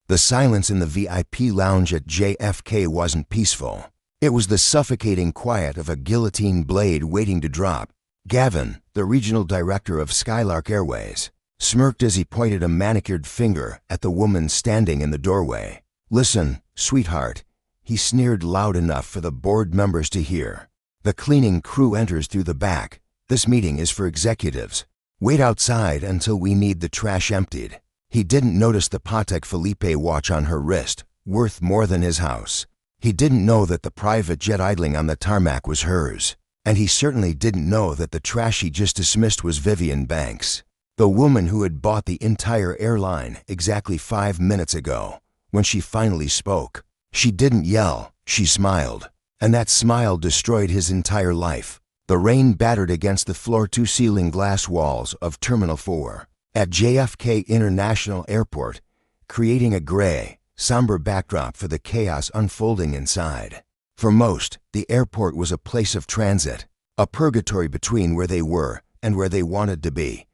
The silence in the VIP lounge at JFK wasn't peaceful. It was the suffocating quiet of a guillotine blade waiting to drop. Gavin, the regional director of Skylark Airways, smirked as he pointed a manicured finger at the woman standing in the doorway. "Listen, sweetheart," he sneered loud enough for the board members to hear. "The cleaning crew enters through the back. This meeting is for executives. Wait outside until we need the trash emptied." He didn't notice the Patek Philippe watch on her wrist, worth more than his house. He didn't know that the private jet idling on the tarmac was hers. And he certainly didn't know that the trash he just dismissed was Vivian Banks, the woman who had bought the entire airline exactly 5 minutes ago. When she finally spoke, she didn't yell, she smiled. And that smile destroyed his entire life. The rain battered against the floor-to-ceiling glass walls of Terminal 4 at JFK International Airport, creating a gray, somber backdrop for the chaos unfolding inside. For most, the airport was a place of transit, a purgatory between where they were and where they wanted to be.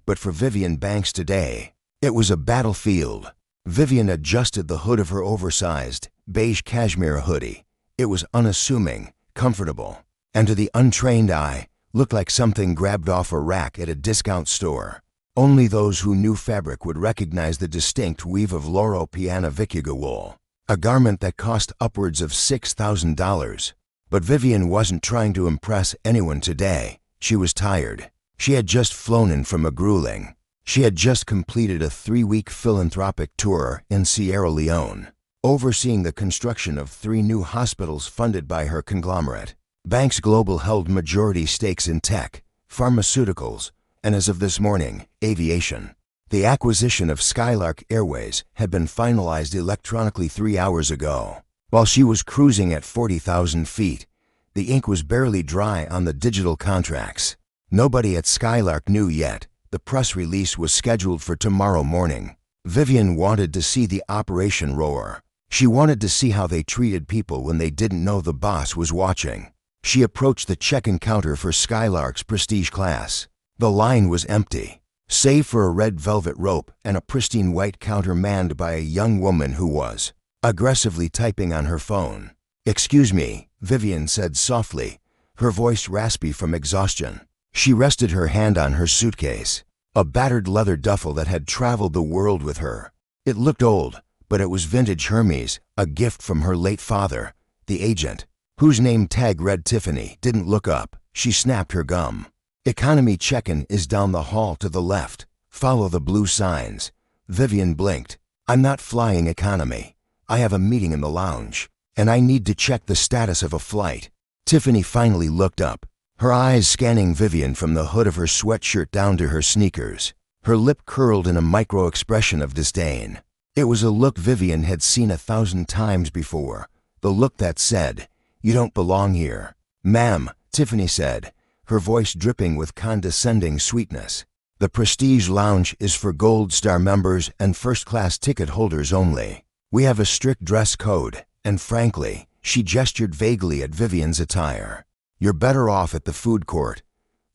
But for Vivian Banks today, it was a battlefield. Vivian adjusted the hood of her oversized, beige cashmere hoodie. It was unassuming, comfortable, and to the untrained eye, looked like something grabbed off a rack at a discount store. Only those who knew fabric would recognize the distinct weave of Loro Piana Vicuga wool, a garment that cost upwards of $6,000. But Vivian wasn't trying to impress anyone today. She was tired. She had just flown in from a grueling. She had just completed a 3-week philanthropic tour in Sierra Leone, overseeing the construction of 3 new hospitals funded by her conglomerate. Banks Global held majority stakes in tech, pharmaceuticals, and as of this morning, aviation. The acquisition of Skylark Airways had been finalized electronically 3 hours ago. While she was cruising at 40,000 feet, the ink was barely dry on the digital contracts. Nobody at Skylark knew yet. The press release was scheduled for tomorrow morning. Vivian wanted to see the operation roar. She wanted to see how they treated people when they didn't know the boss was watching. She approached the check-in counter for Skylark's prestige class. The line was empty, save for a red velvet rope and a pristine white counter manned by a young woman who was aggressively typing on her phone. "Excuse me," Vivian said softly, her voice raspy from exhaustion. She rested her hand on her suitcase, a battered leather duffel that had traveled the world with her. It looked old, but it was vintage Hermes, a gift from her late father. The agent, whose name tag read Tiffany, didn't look up. She snapped her gum. "Economy check-in is down the hall to the left. Follow the blue signs." Vivian blinked. "I'm not flying economy. I have a meeting in the lounge, and I need to check the status of a flight." Tiffany finally looked up, her eyes scanning Vivian from the hood of her sweatshirt down to her sneakers. Her lip curled in a micro-expression of disdain. It was a look Vivian had seen 1,000 times before, the look that said, "You don't belong here." "Ma'am," Tiffany said, her voice dripping with condescending sweetness, "the Prestige Lounge is for Gold Star members and first-class ticket holders only. We have a strict dress code, and frankly," she gestured vaguely at Vivian's attire, "you're better off at the food court."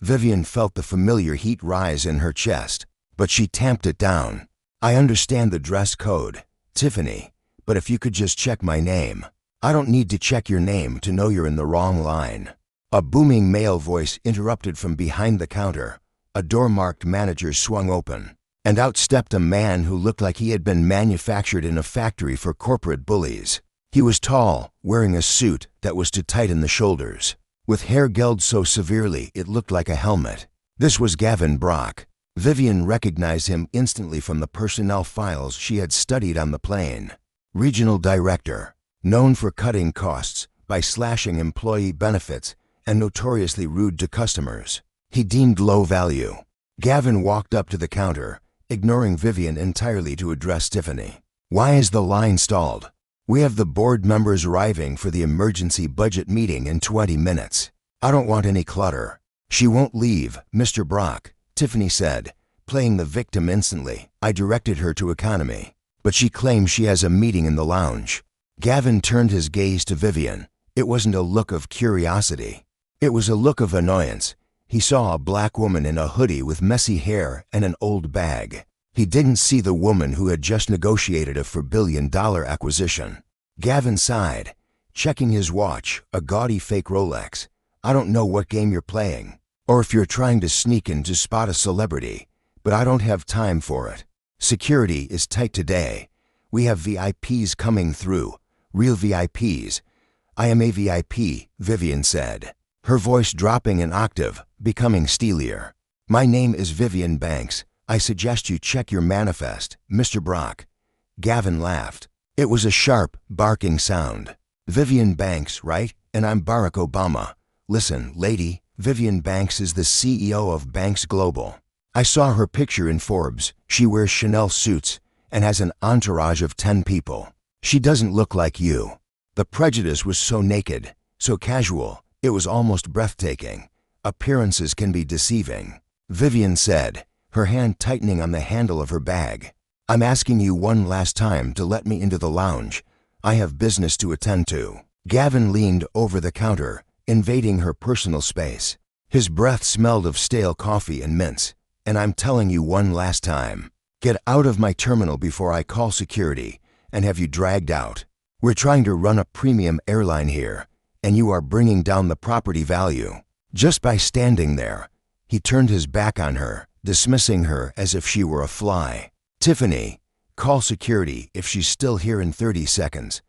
Vivian felt the familiar heat rise in her chest, but she tamped it down. "I understand the dress code, Tiffany, but if you could just check my name." "I don't need to check your name to know you're in the wrong line." A booming male voice interrupted from behind the counter. A door marked manager swung open, and out stepped a man who looked like he had been manufactured in a factory for corporate bullies. He was tall, wearing a suit that was too tight in the shoulders, with hair gelled so severely it looked like a helmet. This was Gavin Brock. Vivian recognized him instantly from the personnel files she had studied on the plane. Regional Director, known for cutting costs by slashing employee benefits and notoriously rude to customers. He deemed low value. Gavin walked up to the counter, ignoring Vivian entirely to address Tiffany. "Why is the line stalled?" "We have the board members arriving for the emergency budget meeting in 20 minutes. I don't want any clutter." "She won't leave, Mr. Brock," Tiffany said, playing the victim instantly. "I directed her to economy, but she claims she has a meeting in the lounge." Gavin turned his gaze to Vivian. It wasn't a look of curiosity. It was a look of annoyance. He saw a black woman in a hoodie with messy hair and an old bag. He didn't see the woman who had just negotiated a $4 billion acquisition. Gavin sighed, checking his watch, a gaudy fake Rolex. I don't know what game you're playing, or if you're trying to sneak in to spot a celebrity, but I don't have time for it. Security is tight today. We have VIPs coming through, real VIPs. I am a VIP, Vivian said, her voice dropping an octave, becoming steelier. My name is Vivian Banks. I suggest you check your manifest, Mr. Brock. Gavin laughed. It was a sharp, barking sound. Vivian Banks, right? And I'm Barack Obama. Listen, lady, Vivian Banks is the CEO of Banks Global. I saw her picture in Forbes. She wears Chanel suits and has an entourage of 10 people. She doesn't look like you. The prejudice was so naked, so casual, it was almost breathtaking. Appearances can be deceiving, Vivian said, her hand tightening on the handle of her bag. I'm asking you one last time to let me into the lounge. I have business to attend to. Gavin leaned over the counter, invading her personal space. His breath smelled of stale coffee and mints. And I'm telling you one last time. Get out of my terminal before I call security and have you dragged out. We're trying to run a premium airline here, and you are bringing down the property value. Just by standing there. He turned his back on her, dismissing her as if she were a fly. Tiffany, call security if she's still here in 30 seconds.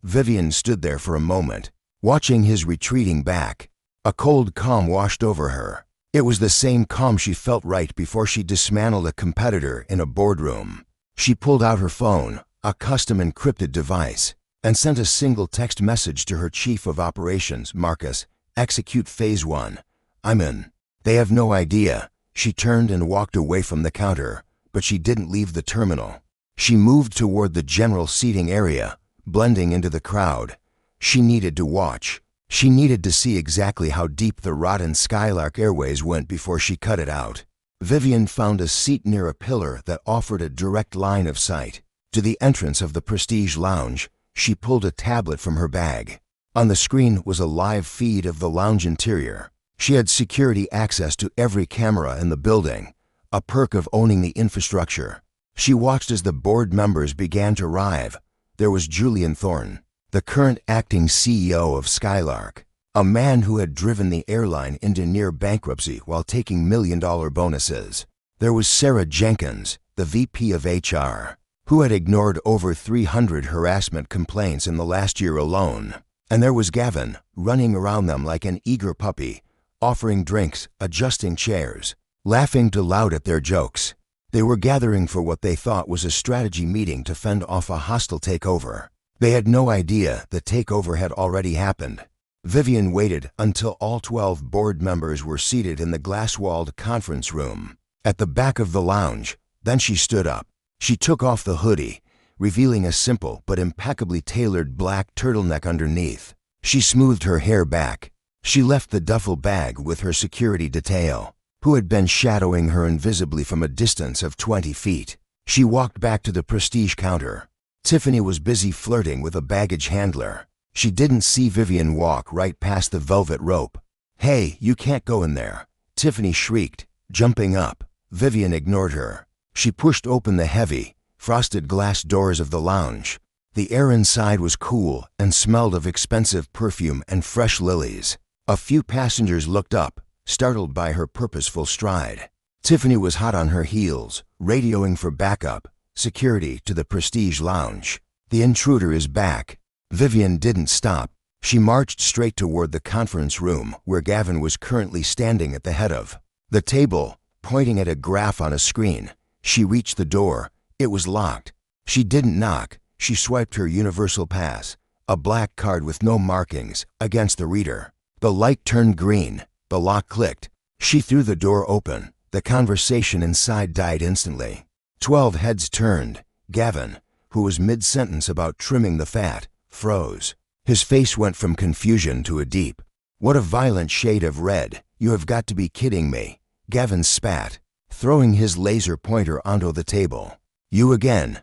Vivian stood there for a moment, watching his retreating back. A cold calm washed over her. It was the same calm she felt right before she dismantled a competitor in a boardroom. She pulled out her phone, a custom encrypted device, and sent a single text message to her chief of operations, Marcus. Execute phase 1. I'm in. They have no idea. She turned and walked away from the counter, but she didn't leave the terminal. She moved toward the general seating area, blending into the crowd. She needed to watch. She needed to see exactly how deep the rotten Skylark Airways went before she cut it out. Vivian found a seat near a pillar that offered a direct line of sight to the entrance of the Prestige Lounge. She pulled a tablet from her bag. On the screen was a live feed of the lounge interior. She had security access to every camera in the building, a perk of owning the infrastructure. She watched as the board members began to arrive. There was Julian Thorne, the current acting CEO of Skylark, a man who had driven the airline into near bankruptcy while taking million-dollar bonuses. There was Sarah Jenkins, the VP of HR, who had ignored over 300 harassment complaints in the last year alone. And there was Gavin, running around them like an eager puppy, offering drinks, adjusting chairs, laughing too loud at their jokes. They were gathering for what they thought was a strategy meeting to fend off a hostile takeover. They had no idea the takeover had already happened. Vivian waited until all 12 board members were seated in the glass-walled conference room at the back of the lounge. Then she stood up. She took off the hoodie, revealing a simple but impeccably tailored black turtleneck underneath. She smoothed her hair back. She left the duffel bag with her security detail, who had been shadowing her invisibly from a distance of 20 feet. She walked back to the Prestige counter. Tiffany was busy flirting with a baggage handler. She didn't see Vivian walk right past the velvet rope. "Hey, you can't go in there," Tiffany shrieked, jumping up. Vivian ignored her. She pushed open the heavy, frosted glass doors of the lounge. The air inside was cool and smelled of expensive perfume and fresh lilies. A few passengers looked up, startled by her purposeful stride. Tiffany was hot on her heels, radioing for backup, security to the Prestige Lounge. "The intruder is back." Vivian didn't stop. She marched straight toward the conference room where Gavin was currently standing at the head of the table, pointing at a graph on a screen. She reached the door. It was locked. She didn't knock. She swiped her universal pass, a black card with no markings, against the reader. The light turned green. The lock clicked. She threw the door open. The conversation inside died instantly. 12 heads turned. Gavin, who was mid-sentence about trimming the fat, froze. His face went from confusion to a deep, "What a violent shade of red. You have got to be kidding me." Gavin spat, throwing his laser pointer onto the table. "You again.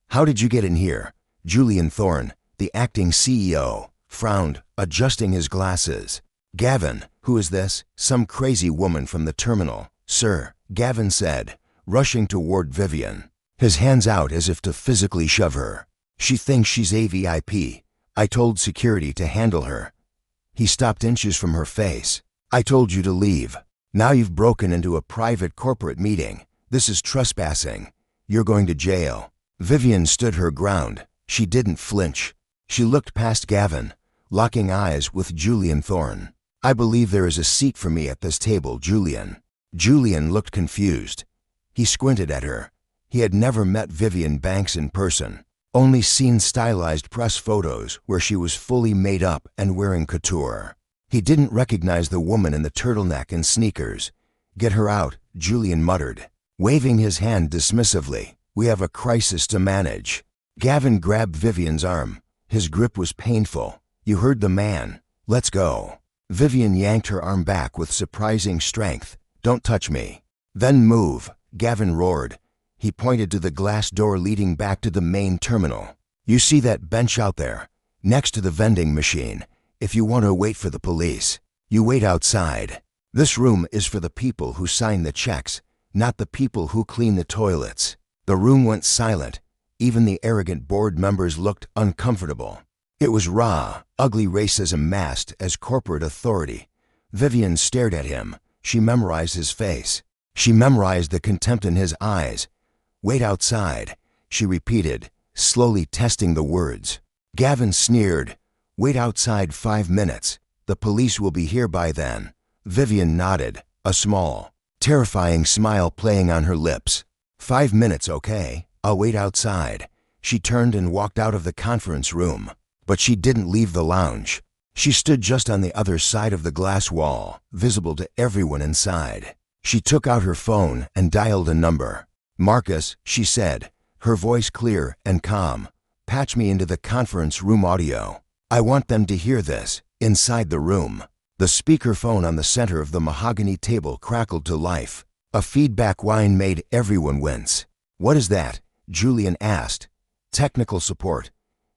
How did you get in here?" Julian Thorne, the acting CEO, frowned, adjusting his glasses. "Gavin, who is this?" "Some crazy woman from the terminal, sir," Gavin said, rushing toward Vivian, his hands out as if to physically shove her. She thinks she's a VIP. I told security to handle her. He stopped inches from her face. I told you to leave. Now you've broken into a private corporate meeting. This is trespassing. You're going to jail. Vivian stood her ground. She didn't flinch. She looked past Gavin, locking eyes with Julian Thorne. I believe there is a seat for me at this table, Julian. Julian looked confused. He squinted at her. He had never met Vivian Banks in person, only seen stylized press photos where she was fully made up and wearing couture. He didn't recognize the woman in the turtleneck and sneakers. Get her out, Julian muttered, waving his hand dismissively. We have a crisis to manage. Gavin grabbed Vivian's arm. His grip was painful. You heard the man. Let's go. Vivian yanked her arm back with surprising strength. Don't touch me. Then move, Gavin roared. He pointed to the glass door leading back to the main terminal. You see that bench out there, next to the vending machine? If you want to wait for the police, you wait outside. This room is for the people who sign the checks, not the people who clean the toilets. The room went silent. Even the arrogant board members looked uncomfortable. It was raw, ugly racism masked as corporate authority. Vivian stared at him. She memorized his face. She memorized the contempt in his eyes. Wait outside, she repeated, slowly testing the words. Gavin sneered. Wait outside 5 minutes. The police will be here by then. Vivian nodded, a small, terrifying smile playing on her lips. 5 minutes, okay? I'll wait outside. She turned and walked out of the conference room. But she didn't leave the lounge. She stood just on the other side of the glass wall, visible to everyone inside. She took out her phone and dialed a number. Marcus, she said, her voice clear and calm. Patch me into the conference room audio. I want them to hear this, inside the room. The speakerphone on the center of the mahogany table crackled to life. A feedback whine made everyone wince. What is that? Julian asked. Technical support.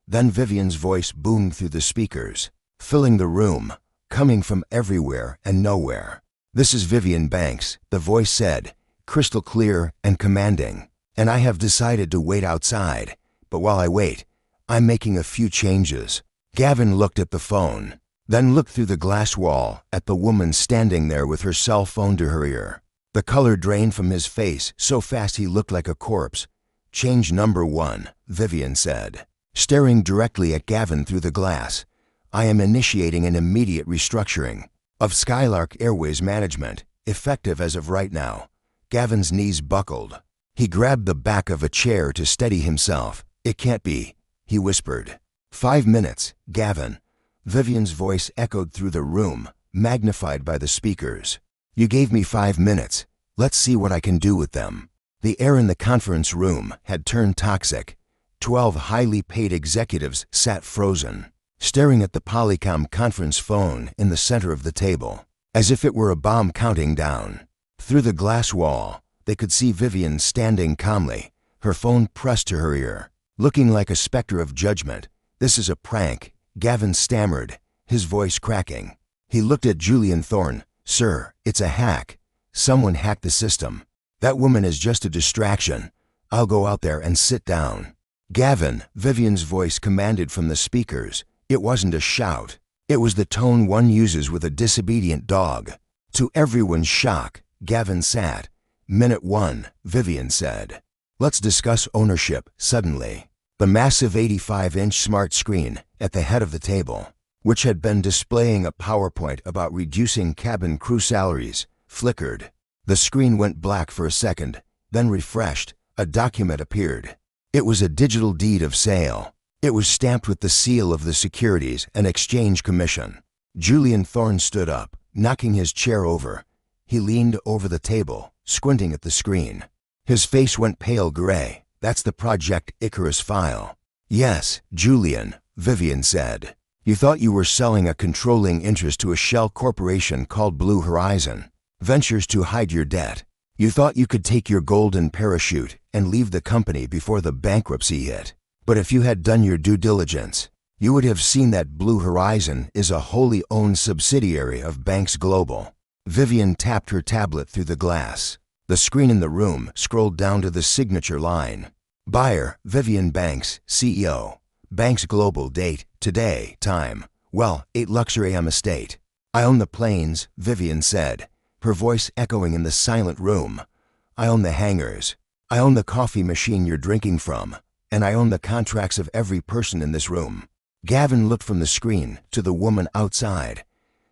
Then Vivian's voice boomed through the speakers, filling the room, coming from everywhere and nowhere. This is Vivian Banks, the voice said, crystal clear and commanding. And I have decided to wait outside. But while I wait, I'm making a few changes. Gavin looked at the phone, then looked through the glass wall at the woman standing there with her cell phone to her ear. The color drained from his face so fast he looked like a corpse. Change number 1, Vivian said, staring directly at Gavin through the glass. I am initiating an immediate restructuring of Skylark Airways management, effective as of right now. Gavin's knees buckled. He grabbed the back of a chair to steady himself. It can't be, he whispered. 5 minutes, Gavin. Vivian's voice echoed through the room, magnified by the speakers. You gave me 5 minutes. Let's see what I can do with them. The air in the conference room had turned toxic. 12 highly paid executives sat frozen, staring at the Polycom conference phone in the center of the table, as if it were a bomb counting down. Through the glass wall, they could see Vivian standing calmly, her phone pressed to her ear, looking like a specter of judgment. This is a prank, Gavin stammered, his voice cracking. He looked at Julian Thorne. Sir, it's a hack. Someone hacked the system. That woman is just a distraction. I'll go out there and sit down. Gavin, Vivian's voice commanded from the speakers. It wasn't a shout. It was the tone one uses with a disobedient dog. To everyone's shock, Gavin sat. Minute 1, Vivian said. Let's discuss ownership, suddenly. The massive 85-inch smart screen at the head of the table, which had been displaying a PowerPoint about reducing cabin crew salaries, flickered. The screen went black for a second, then refreshed. A document appeared. It was a digital deed of sale. It was stamped with the seal of the Securities and Exchange Commission. Julian Thorne stood up, knocking his chair over. He leaned over the table, squinting at the screen. His face went pale gray. That's the Project Icarus file. Yes, Julian, Vivian said. You thought you were selling a controlling interest to a shell corporation called Blue Horizon Ventures to hide your debt. You thought you could take your golden parachute and leave the company before the bankruptcy hit. But if you had done your due diligence, you would have seen that Blue Horizon is a wholly owned subsidiary of Banks Global. Vivian tapped her tablet through the glass. The screen in the room scrolled down to the signature line. Buyer, Vivian Banks, CEO. Banks Global, date, today, time. Well, 8 Luxury AM Estate. I own the planes, Vivian said, her voice echoing in the silent room. I own the hangars. I own the coffee machine you're drinking from. And I own the contracts of every person in this room. Gavin looked from the screen to the woman outside.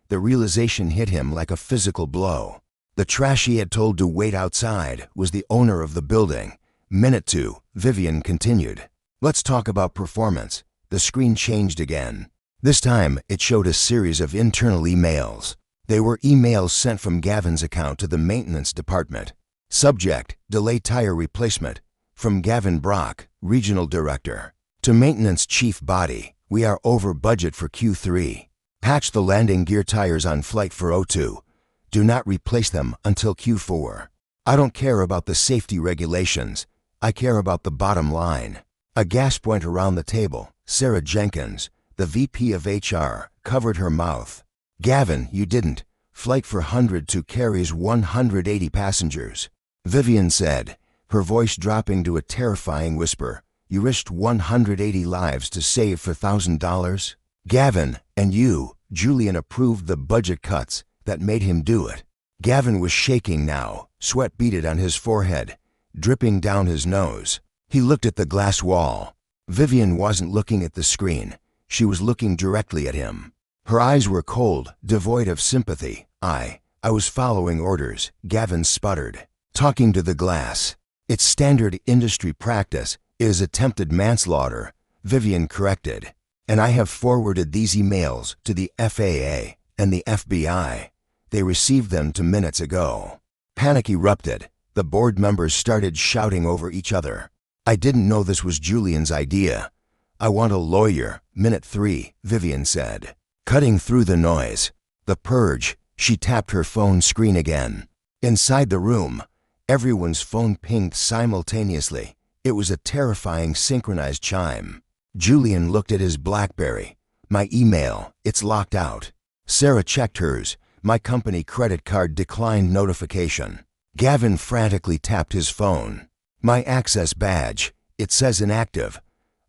The realization hit him like a physical blow. The trash he had told to wait outside was the owner of the building. Minute 2, Vivian continued. Let's talk about performance. The screen changed again. This time, it showed a series of internal emails. They were emails sent from Gavin's account to the maintenance department. Subject, delay tire replacement. From Gavin Brock, Regional Director. To Maintenance Chief Body, we are over budget for Q3. Patch the landing gear tires on flight 402. Do not replace them until Q4. I don't care about the safety regulations. I care about the bottom line. A gasp went around the table. Sarah Jenkins, the VP of HR, covered her mouth. Gavin, you didn't. Flight 402 carries 180 passengers. Vivian said, her voice dropping to a terrifying whisper. You risked 180 lives to save for $1,000? Gavin, and you, Julian, approved the budget cuts that made him do it. Gavin was shaking now, sweat beaded on his forehead, dripping down his nose. He looked at the glass wall. Vivian wasn't looking at the screen. She was looking directly at him. Her eyes were cold, devoid of sympathy. I was following orders, Gavin sputtered, talking to the glass. It's standard industry practice. It is attempted manslaughter, Vivian corrected. And I have forwarded these emails to the FAA and the FBI. They received them 2 minutes ago. Panic erupted. The board members started shouting over each other. I didn't know this was Julian's idea. I want a lawyer. Minute 3, Vivian said. Cutting through the noise. The purge. She tapped her phone screen again. Inside the room, everyone's phone pinged simultaneously. It was a terrifying synchronized chime. Julian looked at his BlackBerry. My email, it's locked out. Sarah checked hers. My company credit card declined notification. Gavin frantically tapped his phone. My access badge, it says inactive.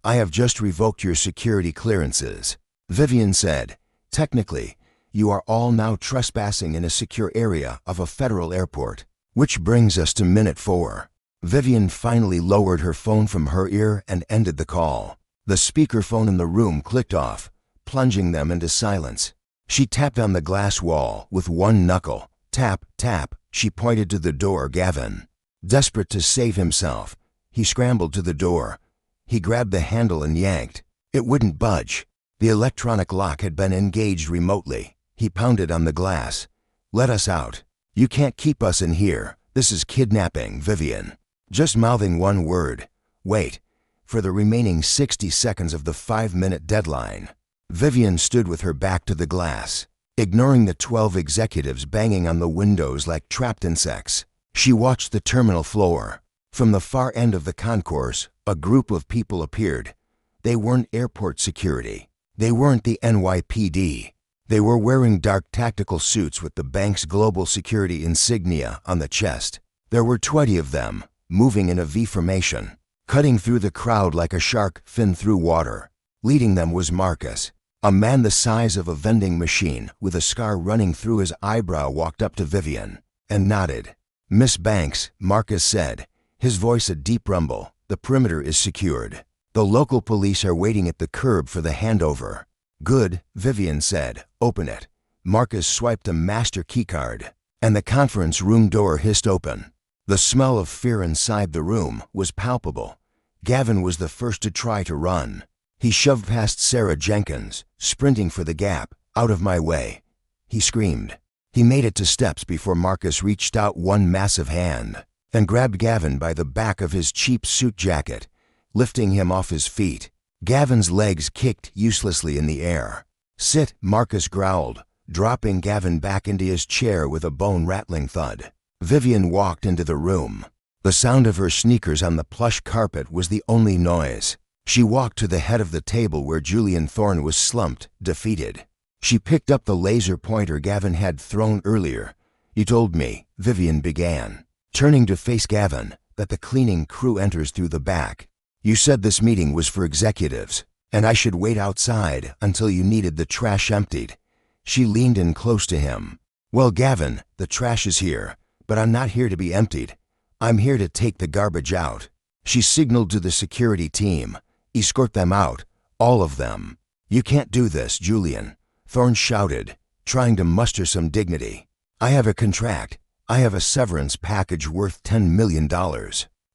I have just revoked your security clearances. Vivian said, technically, you are all now trespassing in a secure area of a federal airport. Which brings us to minute 4. Vivian finally lowered her phone from her ear and ended the call. The speakerphone in the room clicked off, plunging them into silence. She tapped on the glass wall with one knuckle. Tap, tap. She pointed to the door. Gavin, desperate to save himself, he scrambled to the door. He grabbed the handle and yanked. It wouldn't budge. The electronic lock had been engaged remotely. He pounded on the glass. Let us out. You can't keep us in here. This is kidnapping, Vivian. Just mouthing one word. Wait. For the remaining 60 seconds of the 5-minute deadline. Vivian stood with her back to the glass, ignoring the 12 executives banging on the windows like trapped insects. She watched the terminal floor. From the far end of the concourse, a group of people appeared. They weren't airport security. They weren't the NYPD. They were wearing dark tactical suits with the bank's global security insignia on the chest. There were 20 of them, moving in a V formation, cutting through the crowd like a shark fin through water. Leading them was Marcus, a man the size of a vending machine with a scar running through his eyebrow. Walked up to Vivian and nodded. Miss Banks, Marcus said, his voice a deep rumble. The perimeter is secured. The local police are waiting at the curb for the handover. Good, Vivian said. Open it. Marcus swiped a master keycard, and the conference room door hissed open. The smell of fear inside the room was palpable. Gavin was the first to try to run. He shoved past Sarah Jenkins, sprinting for the gap. Out of my way, he screamed. He made it to steps before Marcus reached out one massive hand and grabbed Gavin by the back of his cheap suit jacket, lifting him off his feet. Gavin's legs kicked uselessly in the air. Sit, Marcus growled, dropping Gavin back into his chair with a bone-rattling thud. Vivian walked into the room. The sound of her sneakers on the plush carpet was the only noise. She walked to the head of the table where Julian Thorne was slumped, defeated. She picked up the laser pointer Gavin had thrown earlier. You told me, Vivian began. turning to face Gavin, that the cleaning crew enters through the back. You said this meeting was for executives, and I should wait outside until you needed the trash emptied. She leaned in close to him. Well, Gavin, the trash is here, but I'm not here to be emptied. I'm here to take the garbage out. She signaled to the security team. Escort them out, all of them. You can't do this, Julian, Thorne shouted, trying to muster some dignity. I have a contract. I have a severance package worth $10 million.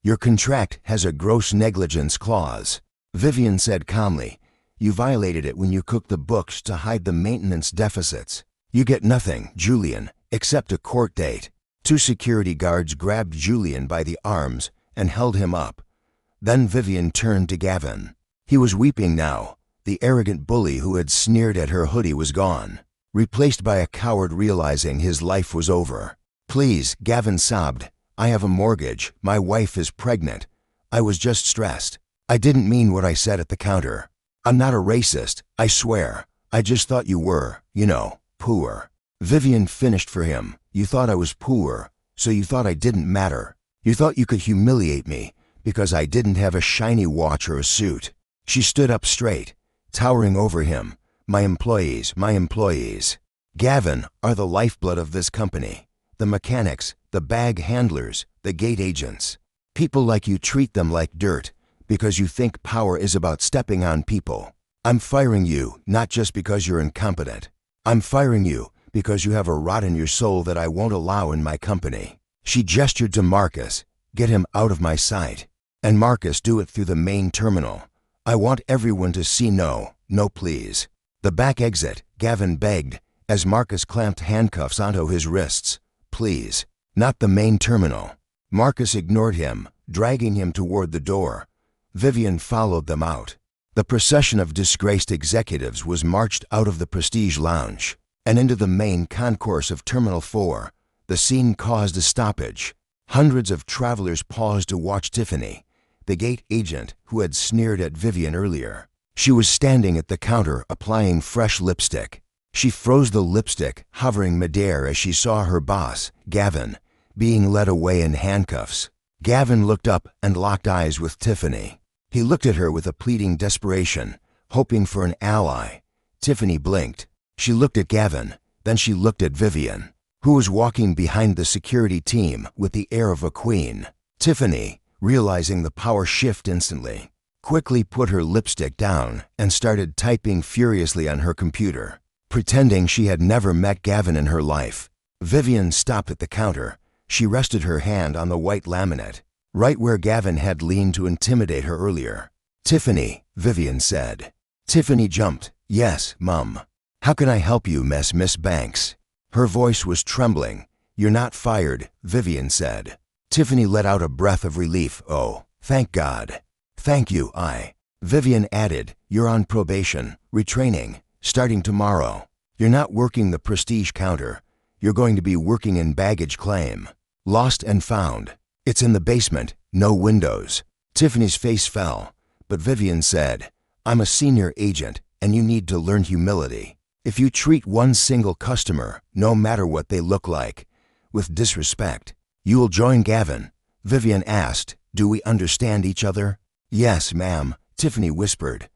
Your contract has a gross negligence clause. Vivian said calmly. You violated it when you cooked the books to hide the maintenance deficits. You get nothing, Julian, except a court date. 2 security guards grabbed Julian by the arms and held him up. Then Vivian turned to Gavin. He was weeping now. The arrogant bully who had sneered at her hoodie was gone, replaced by a coward realizing his life was over. Please, Gavin sobbed. I have a mortgage. My wife is pregnant. I was just stressed. I didn't mean what I said at the counter. I'm not a racist, I swear. I just thought you were, poor. Vivian finished for him. You thought I was poor, so you thought I didn't matter. You thought you could humiliate me because I didn't have a shiny watch or a suit. She stood up straight, towering over him. My employees. Gavin are the lifeblood of this company. The mechanics, the bag handlers, the gate agents. People like you treat them like dirt because you think power is about stepping on people. I'm firing you not just because you're incompetent. I'm firing you because you have a rot in your soul that I won't allow in my company. She gestured to Marcus. Get him out of my sight. And Marcus, do it through the main terminal. I want everyone to see no please. The back exit, Gavin begged, as Marcus clamped handcuffs onto his wrists. Please, not the main terminal. Marcus ignored him, dragging him toward the door. Vivian followed them out. The procession of disgraced executives was marched out of the Prestige Lounge and into the main concourse of Terminal 4. The scene caused a stoppage. Hundreds of travelers paused to watch Tiffany, the gate agent who had sneered at Vivian earlier. She was standing at the counter applying fresh lipstick. She froze the lipstick, hovering midair as she saw her boss, Gavin, being led away in handcuffs. Gavin looked up and locked eyes with Tiffany. He looked at her with a pleading desperation, hoping for an ally. Tiffany blinked. She looked at Gavin, then she looked at Vivian, who was walking behind the security team with the air of a queen. Tiffany, realizing the power shift instantly, quickly put her lipstick down and started typing furiously on her computer, pretending she had never met Gavin in her life. Vivian stopped at the counter. She rested her hand on the white laminate, right where Gavin had leaned to intimidate her earlier. Tiffany, Vivian said. Tiffany jumped. Yes, Mum. How can I help you, Miss Banks? Her voice was trembling. You're not fired, Vivian said. Tiffany let out a breath of relief. Oh, thank God. Thank you, Vivian added. You're on probation, retraining, starting tomorrow. You're not working the Prestige counter. You're going to be working in baggage claim. Lost and found. It's in the basement, no windows. Tiffany's face fell, but Vivian said, I'm a senior agent, and you need to learn humility. If you treat one single customer, no matter what they look like, with disrespect, you will join Gavin. Vivian asked, do we understand each other? Yes, ma'am, Tiffany whispered.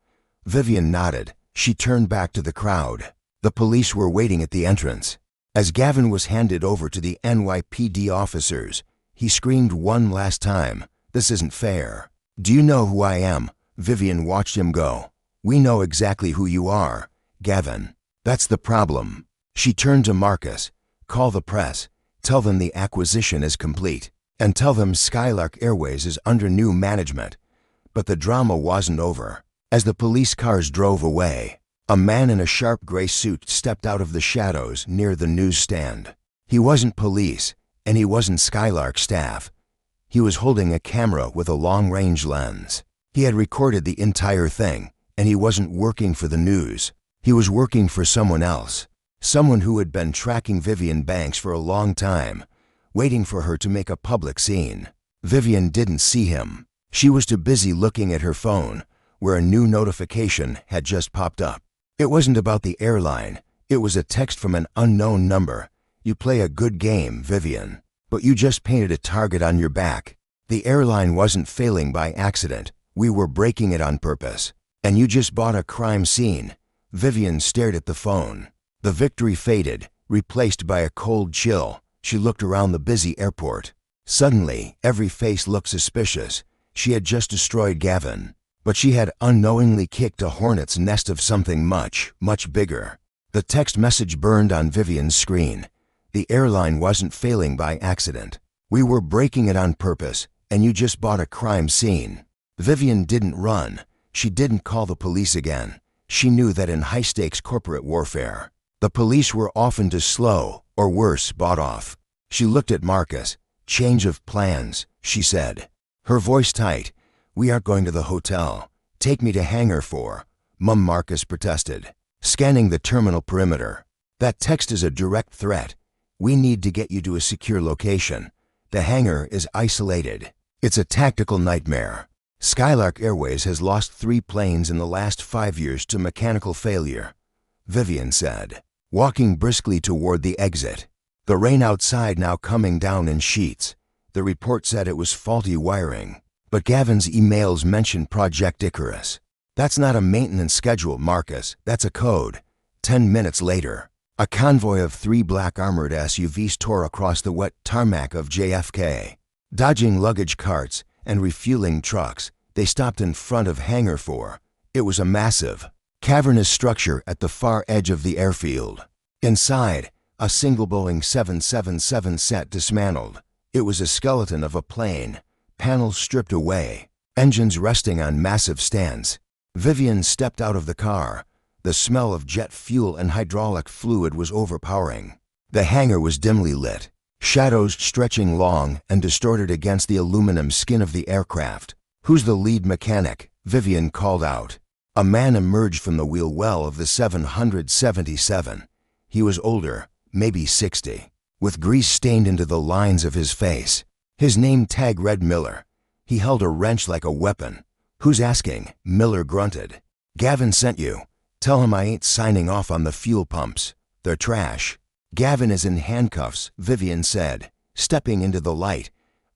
Vivian nodded. She turned back to the crowd. The police were waiting at the entrance. As Gavin was handed over to the NYPD officers, he screamed one last time, this isn't fair. Do you know who I am? Vivian watched him go. We know exactly who you are, Gavin. That's the problem. She turned to Marcus. Call the press. Tell them the acquisition is complete. And tell them Skylark Airways is under new management. But the drama wasn't over. As the police cars drove away, a man in a sharp gray suit stepped out of the shadows near the newsstand. He wasn't police, and he wasn't Skylark staff. He was holding a camera with a long-range lens. He had recorded the entire thing, and he wasn't working for the news. He was working for someone else, someone who had been tracking Vivian Banks for a long time, waiting for her to make a public scene. Vivian didn't see him. She was too busy looking at her phone, where a new notification had just popped up. It wasn't about the airline. It was a text from an unknown number. You play a good game, Vivian, But you just painted a target on your back. The airline wasn't failing by accident. We were breaking it on purpose. And you just bought a crime scene." Vivian stared at the phone. The victory faded, replaced by a cold chill. She looked around the busy airport. Suddenly, every face looked suspicious. She had just destroyed Gavin. But she had unknowingly kicked a hornet's nest of something much, much bigger. The text message burned on Vivian's screen. The airline wasn't failing by accident. We were breaking it on purpose, and you just bought a crime scene. Vivian didn't run. She didn't call the police again. She knew that in high-stakes corporate warfare, the police were often too slow, or worse, bought off. She looked at Marcus. "Change of plans," she said. Her voice tight. "We aren't going to the hotel. Take me to Hangar 4. Mum," Marcus protested, scanning the terminal perimeter. "That text is a direct threat. We need to get you to a secure location. The hangar is isolated. It's a tactical nightmare. Skylark Airways has lost 3 planes in the last 5 years to mechanical failure," Vivian said, walking briskly toward the exit. The rain outside now coming down in sheets. The report said it was faulty wiring, but Gavin's emails mentioned Project Icarus. "That's not a maintenance schedule, Marcus. That's a code." 10 minutes later, a convoy of 3 black armored SUVs tore across the wet tarmac of JFK. Dodging luggage carts and refueling trucks, they stopped in front of Hangar 4. It was a massive, cavernous structure at the far edge of the airfield. Inside, a single Boeing 777 sat dismantled. It was a skeleton of a plane, panels stripped away, engines resting on massive stands. Vivian stepped out of the car. The smell of jet fuel and hydraulic fluid was overpowering. The hangar was dimly lit, shadows stretching long and distorted against the aluminum skin of the aircraft. "Who's the lead mechanic?" Vivian called out. A man emerged from the wheel well of the 777. He was older, maybe 60, with grease stained into the lines of his face. His name tag read Miller. He held a wrench like a weapon. "Who's asking?" Miller grunted. "Gavin sent you. Tell him I ain't signing off on the fuel pumps. They're trash." "Gavin is in handcuffs," Vivian said, stepping into the light.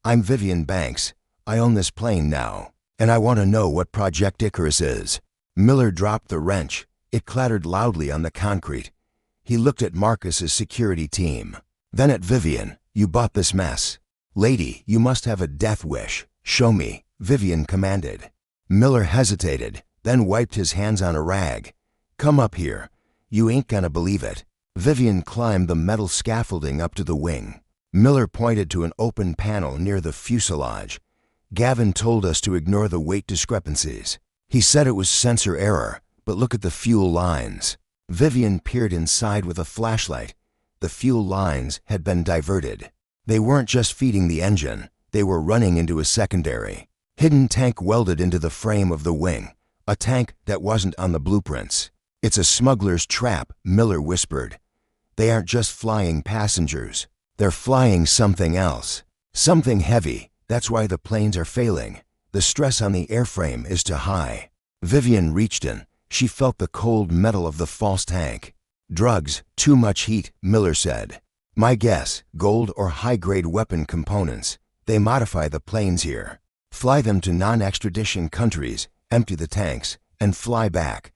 "I'm Vivian Banks. I own this plane now, and I want to know what Project Icarus is." Miller dropped the wrench. It clattered loudly on the concrete. He looked at Marcus's security team, then at Vivian. "You bought this mess. Lady, you must have a death wish. Show me," Vivian commanded. Miller hesitated, then wiped his hands on a rag. "Come up here. You ain't gonna believe it." Vivian climbed the metal scaffolding up to the wing. Miller pointed to an open panel near the fuselage. "Gavin told us to ignore the weight discrepancies. He said it was sensor error, but look at the fuel lines." Vivian peered inside with a flashlight. The fuel lines had been diverted. They weren't just feeding the engine, they were running into a secondary, hidden tank welded into the frame of the wing, a tank that wasn't on the blueprints. "It's a smuggler's trap," Miller whispered. "They aren't just flying passengers. They're flying something else. Something heavy. That's why the planes are failing. The stress on the airframe is too high." Vivian reached in. She felt the cold metal of the false tank. "Drugs, too much heat," Miller said. "My guess, gold or high-grade weapon components. They modify the planes here. Fly them to non-extradition countries, empty the tanks, and fly back.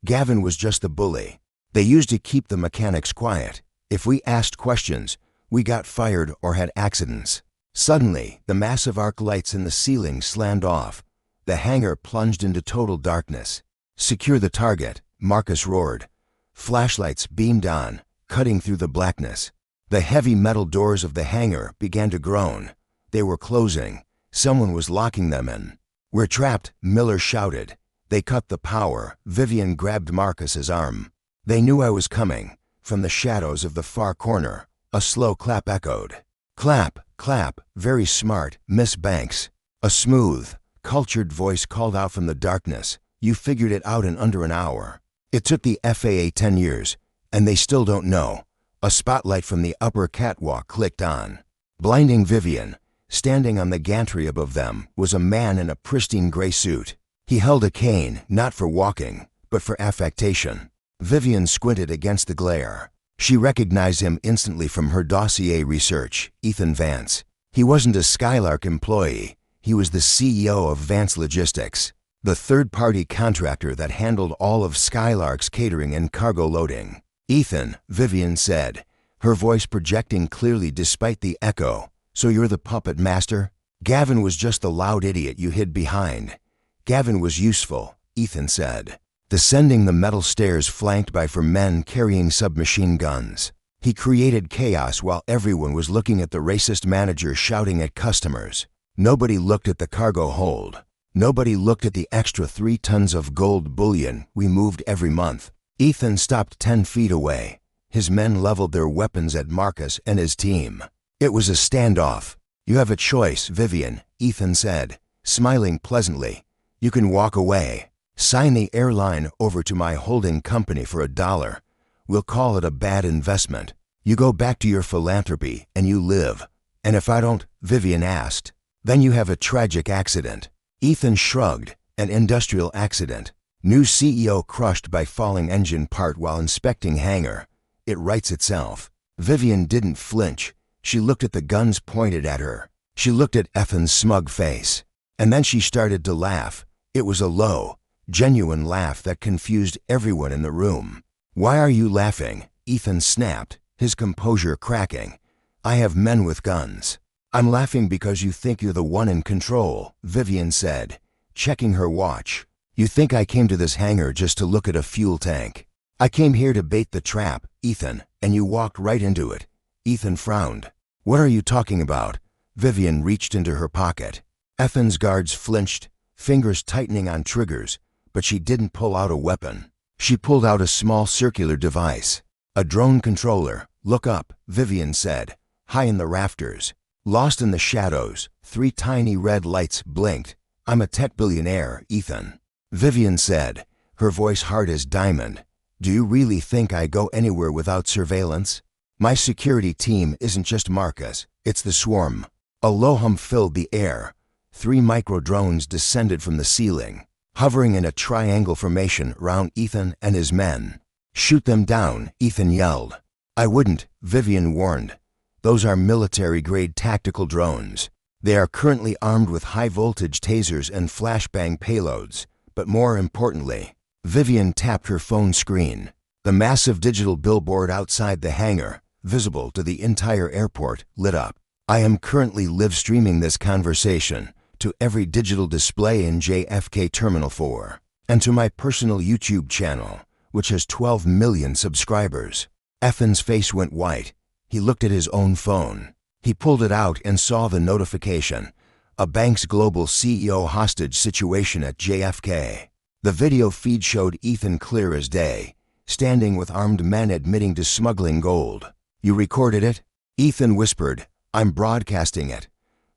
Gavin was just the bully. They used to keep the mechanics quiet. If we asked questions, we got fired or had accidents." Suddenly, the massive arc lights in the ceiling slammed off. The hangar plunged into total darkness. "Secure the target," Marcus roared. Flashlights beamed on, cutting through the blackness. The heavy metal doors of the hangar began to groan. They were closing. Someone was locking them in. "We're trapped," Miller shouted. They cut the power. Vivian grabbed Marcus's arm. "They knew I was coming." From the shadows of the far corner, a slow clap echoed. "Clap, clap, very smart, Miss Banks." A smooth, cultured voice called out from the darkness. "You figured it out in under an hour. It took the FAA 10 years, and they still don't know." A spotlight from the upper catwalk clicked on. Blinding Vivian, standing on the gantry above them, was a man in a pristine gray suit. He held a cane, not for walking, but for affectation. Vivian squinted against the glare. She recognized him instantly from her dossier research, Ethan Vance. He wasn't a Skylark employee. He was the CEO of Vance Logistics, the third-party contractor that handled all of Skylark's catering and cargo loading. "Ethan," Vivian said, her voice projecting clearly despite the echo. "So you're the puppet master?" "Gavin was just the loud idiot you hid behind." "Gavin was useful," Ethan said, descending the metal stairs flanked by 4 men carrying submachine guns. He created chaos while everyone was looking at the racist manager shouting at customers. Nobody looked at the cargo hold. Nobody looked at the extra 3 tons of gold bullion we moved every month. Ethan stopped 10 feet away. His men leveled their weapons at Marcus and his team. It was a standoff. "You have a choice, Vivian," Ethan said, smiling pleasantly. "You can walk away. Sign the airline over to my holding company for $1. We'll call it a bad investment. You go back to your philanthropy and you live. And if I don't," Vivian asked, "then you have a tragic accident." Ethan shrugged. "An industrial accident. New CEO crushed by falling engine part while inspecting hangar. It writes itself." Vivian didn't flinch. She looked at the guns pointed at her. She looked at Ethan's smug face. And then she started to laugh. It was a low, genuine laugh that confused everyone in the room. "Why are you laughing?" Ethan snapped, his composure cracking. "I have men with guns." "I'm laughing because you think you're the one in control," Vivian said, checking her watch. "You think I came to this hangar just to look at a fuel tank. I came here to bait the trap, Ethan, and you walked right into it." Ethan frowned. "What are you talking about?" Vivian reached into her pocket. Ethan's guards flinched, fingers tightening on triggers, but she didn't pull out a weapon. She pulled out a small circular device. "A drone controller. Look up," Vivian said, high in the rafters. Lost in the shadows, 3 tiny red lights blinked. "I'm a tech billionaire, Ethan," Vivian said, her voice hard as diamond. "Do you really think I go anywhere without surveillance? My security team isn't just Marcus, it's the swarm." A low hum filled the air. 3 micro-drones descended from the ceiling, hovering in a triangle formation around Ethan and his men. "Shoot them down," Ethan yelled. "I wouldn't," Vivian warned. "Those are military-grade tactical drones. They are currently armed with high-voltage tasers and flashbang payloads. But more importantly," Vivian tapped her phone screen. The massive digital billboard outside the hangar, visible to the entire airport, lit up. "I am currently live-streaming this conversation to every digital display in JFK Terminal 4, and to my personal YouTube channel, which has 12 million subscribers." Ethan's face went white. He looked at his own phone. He pulled it out and saw the notification. A bank's global CEO hostage situation at JFK. The video feed showed Ethan clear as day, standing with armed men admitting to smuggling gold. "You recorded it?" Ethan whispered. "I'm broadcasting it."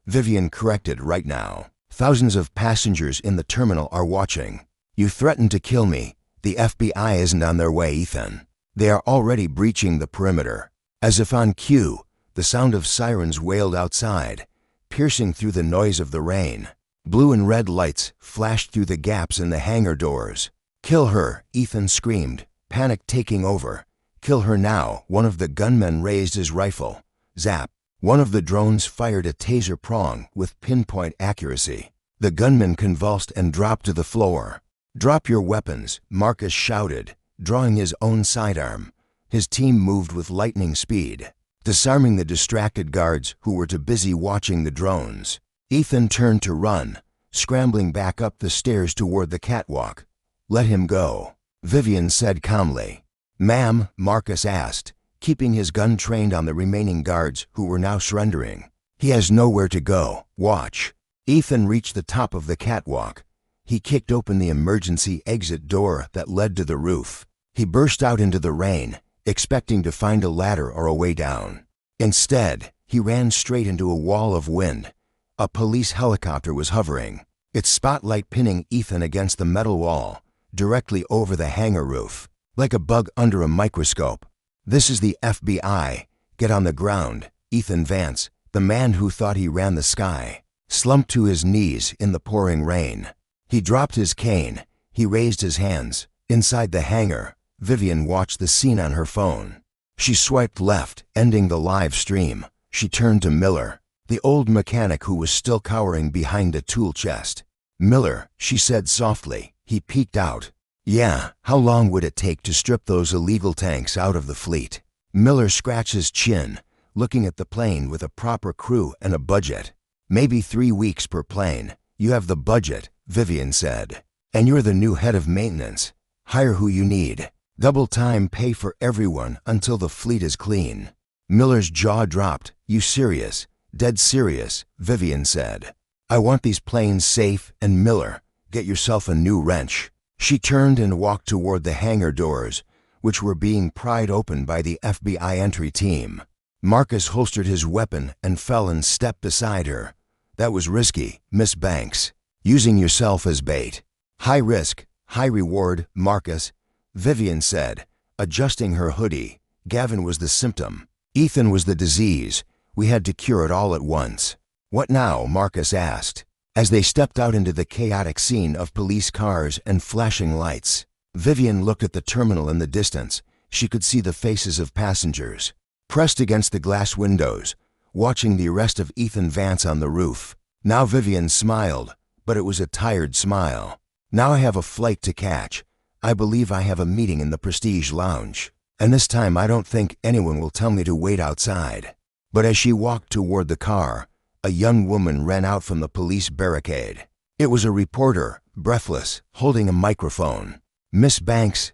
Vivian corrected. "Right now. Thousands of passengers in the terminal are watching." "You threatened to kill me." "The FBI isn't on their way, Ethan. They are already breaching the perimeter." As if on cue, the sound of sirens wailed outside, piercing through the noise of the rain. Blue and red lights flashed through the gaps in the hangar doors. "Kill her," Ethan screamed, panic taking over. "Kill her now." One of the gunmen raised his rifle. Zap. One of the drones fired a taser prong with pinpoint accuracy. The gunman convulsed and dropped to the floor. "Drop your weapons," Marcus shouted, drawing his own sidearm. His team moved with lightning speed, disarming the distracted guards who were too busy watching the drones. Ethan turned to run, scrambling back up the stairs toward the catwalk. "Let him go," Vivian said calmly. "Ma'am?" Marcus asked, keeping his gun trained on the remaining guards who were now surrendering. "He has nowhere to go. Watch." Ethan reached the top of the catwalk. He kicked open the emergency exit door that led to the roof. He burst out into the rain, expecting to find a ladder or a way down. Instead, he ran straight into a wall of wind. A police helicopter was hovering, its spotlight pinning Ethan against the metal wall, directly over the hangar roof, like a bug under a microscope. "This is the FBI. Get on the ground." Ethan Vance, the man who thought he ran the sky, slumped to his knees in the pouring rain. He dropped his cane. He raised his hands. Inside the hangar, Vivian watched the scene on her phone. She swiped left, ending the live stream. She turned to Miller, the old mechanic who was still cowering behind a tool chest. "Miller," she said softly. He peeked out. "Yeah, how long would it take to strip those illegal tanks out of the fleet?" Miller scratched his chin, looking at the plane with a proper crew and a budget. "Maybe 3 weeks per plane. You have the budget," Vivian said. "And you're the new head of maintenance. Hire who you need. Double time pay for everyone until the fleet is clean." Miller's jaw dropped. "You serious?" "Dead serious," Vivian said. "I want these planes safe, and Miller, get yourself a new wrench." She turned and walked toward the hangar doors, which were being pried open by the FBI entry team. Marcus holstered his weapon and fell and stepped beside her. "That was risky, Miss Banks. Using yourself as bait." "High risk, high reward, Marcus," Vivian said, adjusting her hoodie. "Gavin was the symptom. Ethan was the disease. We had to cure it all at once." "What now?" Marcus asked, as they stepped out into the chaotic scene of police cars and flashing lights. Vivian looked at the terminal in the distance. She could see the faces of passengers, pressed against the glass windows, watching the arrest of Ethan Vance on the roof. Now Vivian smiled, but it was a tired smile. "Now I have a flight to catch. I believe I have a meeting in the Prestige Lounge, and this time I don't think anyone will tell me to wait outside." But as she walked toward the car, a young woman ran out from the police barricade. It was a reporter, breathless, holding a microphone. Miss Banks,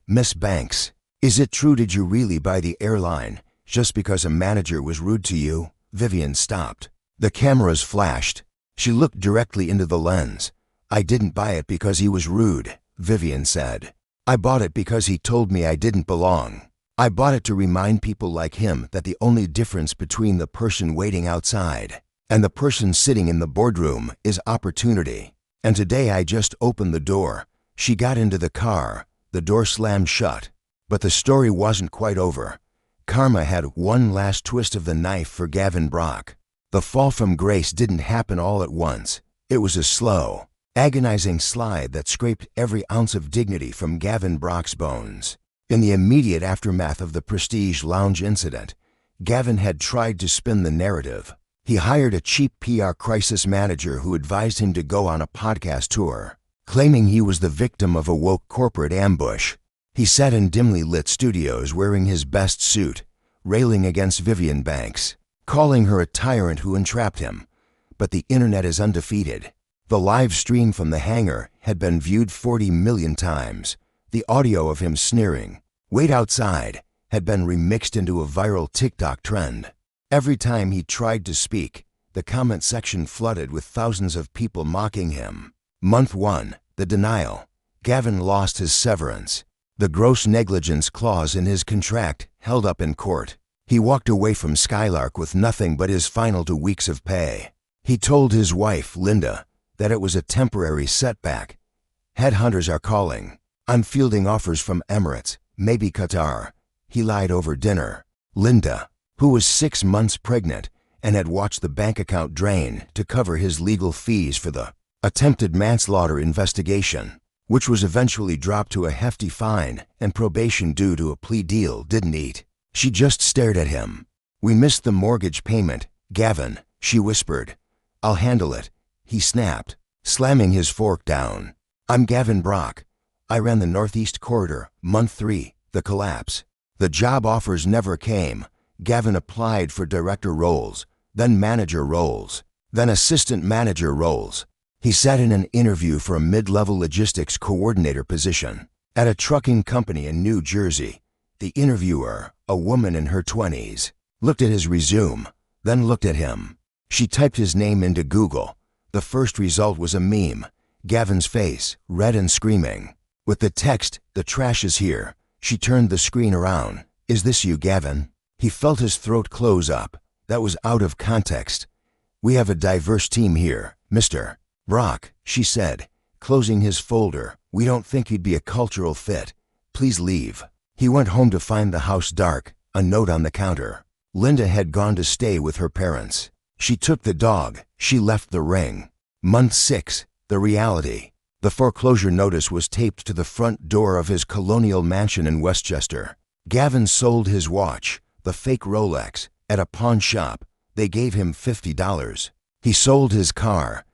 is it true, did you really buy the Airline just because a manager was rude to you?" Vivian stopped. The cameras flashed. She looked directly into the lens. "I didn't buy it because he was rude," Vivian said. "I bought it because he told me I didn't belong. I bought it to remind people like him that the only difference between the person waiting outside and the person sitting in the boardroom is opportunity. And today I just opened the door." She got into the car. The door slammed shut. But the story wasn't quite over. Karma had one last twist of the knife for Gavin Brock. The fall from grace didn't happen all at once. It was a slow, agonizing slide that scraped every ounce of dignity from Gavin Brock's bones. In the immediate aftermath of the Prestige Lounge incident, Gavin had tried to spin the narrative. He hired a cheap PR crisis manager who advised him to go on a podcast tour, claiming he was the victim of a woke corporate ambush. He sat in dimly lit studios wearing his best suit, railing against Vivian Banks, calling her a tyrant who entrapped him. But the internet is undefeated. The live stream from the hangar had been viewed 40 million times. The audio of him sneering, "Wait outside," had been remixed into a viral TikTok trend. Every time he tried to speak, the comment section flooded with thousands of people mocking him. Month 1, the denial. Gavin lost his severance. The gross negligence clause in his contract held up in court. He walked away from Skylark with nothing but his final 2 weeks of pay. He told his wife, Linda, that it was a temporary setback. "Headhunters are calling. I'm fielding offers from Emirates, maybe Qatar." He lied over dinner. Linda, who was 6 months pregnant and had watched the bank account drain to cover his legal fees for the attempted manslaughter investigation, which was eventually dropped to a hefty fine and probation due to a plea deal, didn't eat. She just stared at him. "We missed the mortgage payment, Gavin," she whispered. "I'll handle it," he snapped, slamming his fork down. "I'm Gavin Brock. I ran the Northeast Corridor, month 3, the collapse." The job offers never came. Gavin applied for director roles, then manager roles, then assistant manager roles. He sat in an interview for a mid-level logistics coordinator position at a trucking company in New Jersey. The interviewer, a woman in her 20s, looked at his resume, then looked at him. She typed his name into Google. The first result was a meme, Gavin's face, red and screaming. With the text, "The trash is here." She turned the screen around. "Is this you, Gavin?" He felt his throat close up. That was out of context. "We have a diverse team here, Mr. Brock," she said, closing his folder. "We don't think you'd be a cultural fit. Please leave." He went home to find the house dark, a note on the counter. Linda had gone to stay with her parents. She took the dog. She left the ring. Month 6, the reality. The foreclosure notice was taped to the front door of his colonial mansion in Westchester. Gavin sold his watch, the fake Rolex, at a pawn shop. They gave him $50. He sold his car.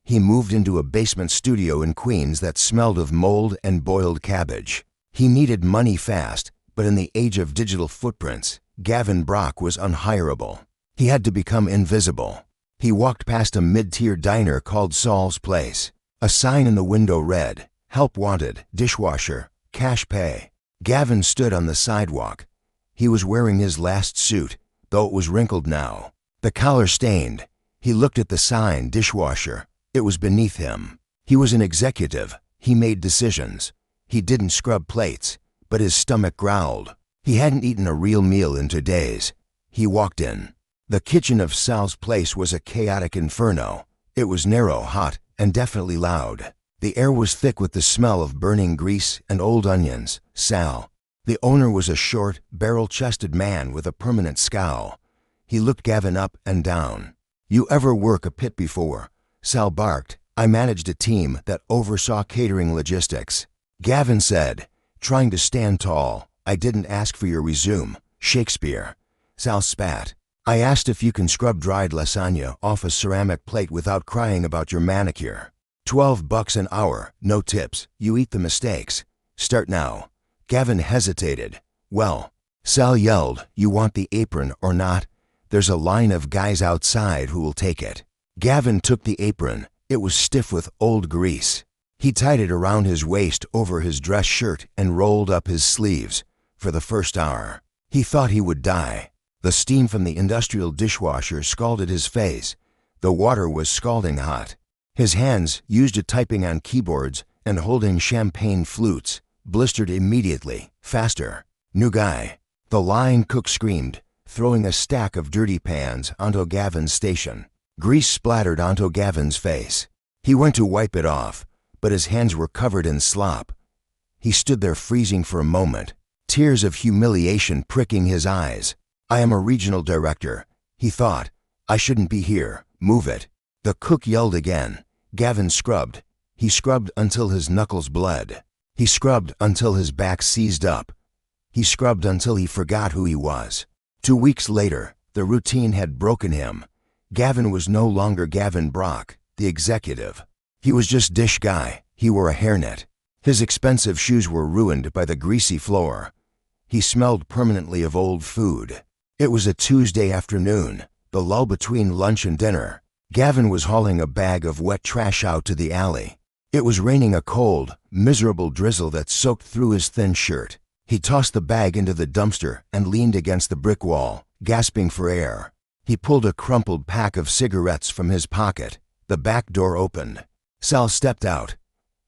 He moved into a basement studio in Queens that smelled of mold and boiled cabbage. He needed money fast, but in the age of digital footprints, Gavin Brock was unhireable. He had to become invisible. He walked past a mid-tier diner called Saul's Place. A sign in the window read, "Help wanted, dishwasher, cash pay." Gavin stood on the sidewalk. He was wearing his last suit, though it was wrinkled now. The collar stained. He looked at the sign, dishwasher. It was beneath him. He was an executive. He made decisions. He didn't scrub plates, but his stomach growled. He hadn't eaten a real meal in 2 days. He walked in. The kitchen of Sal's place was a chaotic inferno. It was narrow, hot, and definitely loud. The air was thick with the smell of burning grease and old onions. Sal, the owner, was a short, barrel-chested man with a permanent scowl. He looked Gavin up and down. "You ever work a pit before?" Sal barked. "I managed a team that oversaw catering logistics." Gavin said, trying to stand tall, "I didn't ask for your resume. Shakespeare." Sal spat. "I asked if you can scrub dried lasagna off a ceramic plate without crying about your manicure. $12 an hour, no tips. You eat the mistakes. Start now." Gavin hesitated. "Well," Sal yelled, "you want the apron or not? There's a line of guys outside who will take it." Gavin took the apron. It was stiff with old grease. He tied it around his waist over his dress shirt and rolled up his sleeves. For the first hour, he thought he would die. The steam from the industrial dishwasher scalded his face. The water was scalding hot. His hands, used to typing on keyboards and holding champagne flutes, blistered immediately. "Faster. New guy." The line cook screamed, throwing a stack of dirty pans onto Gavin's station. Grease splattered onto Gavin's face. He went to wipe it off, but his hands were covered in slop. He stood there freezing for a moment, tears of humiliation pricking his eyes. "I am a regional director," he thought. "I shouldn't be here. Move it." The cook yelled again. Gavin scrubbed. He scrubbed until his knuckles bled. He scrubbed until his back seized up. He scrubbed until he forgot who he was. 2 weeks later, the routine had broken him. Gavin was no longer Gavin Brock, the executive. He was just dish guy. He wore a hairnet. His expensive shoes were ruined by the greasy floor. He smelled permanently of old food. It was a Tuesday afternoon, the lull between lunch and dinner. Gavin was hauling a bag of wet trash out to the alley. It was raining, a cold, miserable drizzle that soaked through his thin shirt. He tossed the bag into the dumpster and leaned against the brick wall, gasping for air. He pulled a crumpled pack of cigarettes from his pocket. The back door opened. Sal stepped out.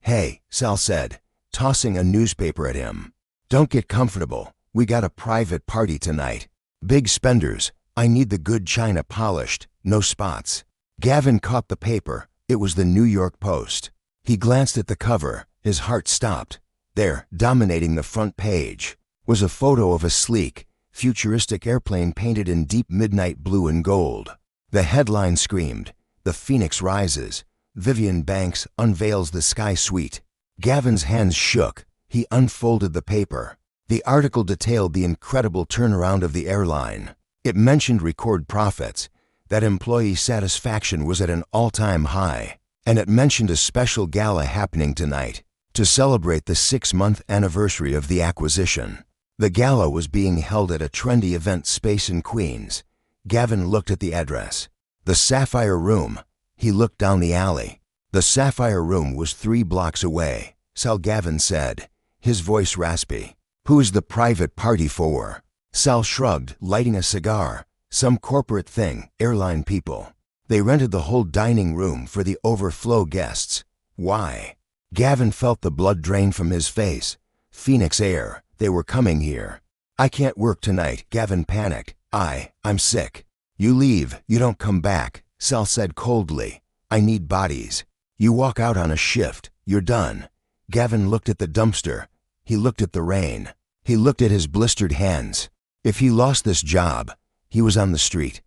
"Hey," Sal said, tossing a newspaper at him. "Don't get comfortable. We got a private party tonight. Big spenders. I need the good china polished, no spots." Gavin caught the paper. It was the New York Post. He glanced at the cover. His heart stopped. There, dominating the front page, was a photo of a sleek, futuristic airplane painted in deep midnight blue and gold. The headline screamed, "The Phoenix Rises. Vivian Banks unveils the Sky Suite." Gavin's hands shook. He unfolded the paper. The article detailed the incredible turnaround of the airline. It mentioned record profits, that employee satisfaction was at an all-time high, and it mentioned a special gala happening tonight to celebrate the 6-month anniversary of the acquisition. The gala was being held at a trendy event space in Queens. Gavin looked at the address. The Sapphire Room. He looked down the alley. The Sapphire Room was 3 blocks away. Sal, Gavin said, his voice raspy. "Who is the private party for?" Sal shrugged, lighting a cigar. "Some corporate thing, airline people. They rented the whole dining room for the overflow guests." "Why?" Gavin felt the blood drain from his face. Phoenix Air. They were coming here. "I can't work tonight," Gavin panicked. I'm sick." "You leave, you don't come back," Sal said coldly. "I need bodies. You walk out on a shift, you're done." Gavin looked at the dumpster. He looked at the rain. He looked at his blistered hands. If he lost this job, he was on the street.